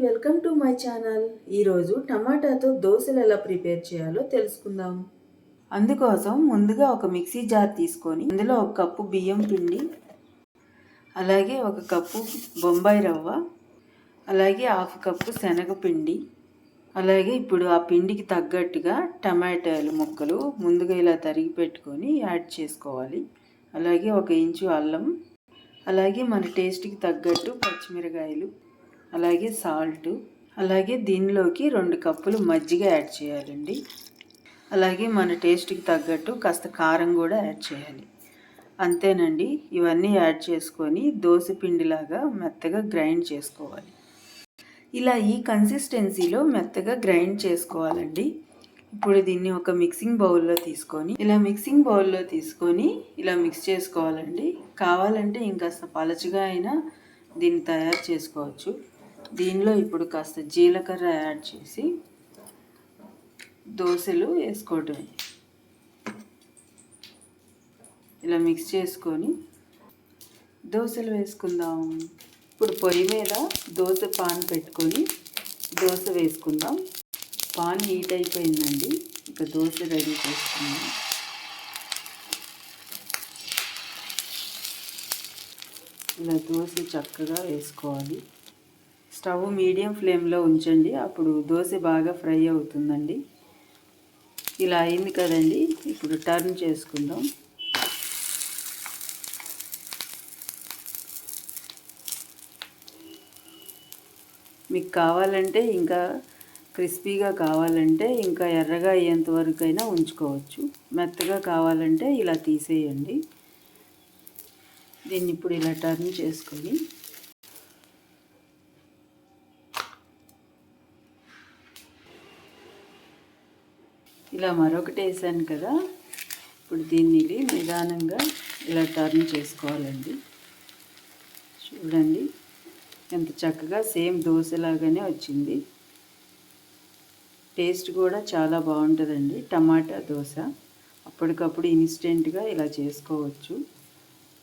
Welcome to my channel. ఈరోజు టమాటాతో దోశలు ఎలా ప్రిపేర్ చేయాలో తెలుసుకుందాం. అందుకోసం ముందుగా ఒక మిక్సీ జార్ తీసుకొని అందులో ఒక కప్పు బియ్యం పిండి, అలాగే ఒక కప్పు బొంబాయి రవ్వ, అలాగే హాఫ్ కప్పు శనగపిండి, అలాగే ఇప్పుడు ఆ పిండికి తగ్గట్టుగా టమాటాలు ముక్కలు ముందుగా ఇలా తరిగి పెట్టుకొని యాడ్ చేసుకోవాలి. అలాగే 1 ఇంచు అల్లం, అలాగే మన టేస్ట్కి తగ్గట్టు పచ్చిమిరకాయలు, అలాగే సాల్ట్, అలాగే దీనిలోకి 2 కప్పులు మజ్జిగ యాడ్ చేయాలండి. అలాగే మన టేస్ట్కి తగ్గట్టు కాస్త కారం కూడా యాడ్ చేయాలి. అంతేనండి. ఇవన్నీ యాడ్ చేసుకొని దోశ పిండిలాగా మెత్తగా గ్రైండ్ చేసుకోవాలి. ఇలా ఈ కన్సిస్టెన్సీలో మెత్తగా గ్రైండ్ చేసుకోవాలండి. ఇప్పుడు దీన్ని ఒక మిక్సింగ్ బౌల్లో తీసుకొని ఇలా మిక్స్ చేసుకోవాలండి. కావాలంటే ఇంకాస్త పలచగా అయినా దీన్ని తయారు చేసుకోవచ్చు. దీనిలో ఇప్పుడు కాస్త జీలకర్ర యాడ్ చేసి దోశలు వేసుకోవటమే. ఇలా మిక్స్ చేసుకొని దోశలు వేసుకుందాం. ఇప్పుడు పొయ్యి మీద దోశ పాన్ పెట్టుకొని దోశ వేసుకుందాం. పాన్ హీట్ అయిపోయిందండి. ఇక దోశ రెడీ చేసుకుందాం. ఇలా దోశ చక్కగా వేసుకోవాలి. స్టవ్ మీడియం ఫ్లేమ్లో ఉంచండి. అప్పుడు దోశ బాగా ఫ్రై అవుతుందండి. ఇలా అయింది కదండి. ఇప్పుడు టర్న్ చేసుకుందాం. మీకు కావాలంటే ఇంకా క్రిస్పీగా కావాలంటే ఇంకా ఎర్రగా అయ్యేంత వరకు అయినా ఉంచుకోవచ్చు. మెత్తగా కావాలంటే ఇలా తీసేయండి. దీన్ని ఇప్పుడు ఇలా టర్న్ చేసుకొని ఇలా మరొకటి వేసాను కదా. ఇప్పుడు దీన్ని నిదానంగా ఇలా టర్న్ చేసుకోవాలండి. చూడండి ఎంత చక్కగా సేమ్ దోశలాగానే వచ్చింది. టేస్ట్ కూడా చాలా బాగుంటుందండి. టమాటా దోశ అప్పటికప్పుడు ఇన్స్టెంట్గా ఇలా చేసుకోవచ్చు.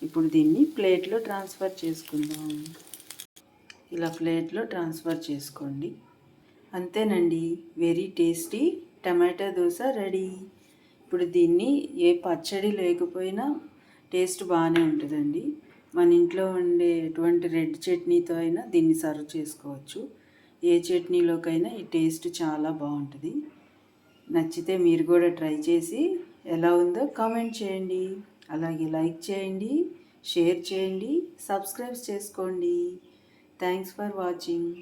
ఇప్పుడు దీన్ని ప్లేట్లో ట్రాన్స్ఫర్ చేసుకుందాం. ఇలా ప్లేట్లో ట్రాన్స్ఫర్ చేసుకోండి. అంతేనండి. వెరీ టేస్టీ టమాటా దోశ రెడీ. ఇప్పుడు దీన్ని ఏ పచ్చడి లేకపోయినా టేస్ట్ బాగానే ఉంటుందండి. మన ఇంట్లో ఉండే ఎటువంటి రెడ్ చట్నీతో అయినా దీన్ని సర్వ్ చేసుకోవచ్చు. ఏ చట్నీలోకైనా ఈ టేస్ట్ చాలా బాగుంటుంది. నచ్చితే మీరు కూడా ట్రై చేసి ఎలా ఉందో కామెంట్ చేయండి. అలాగే లైక్ చేయండి, షేర్ చేయండి, సబ్స్క్రైబ్ చేసుకోండి. Thanks for watching.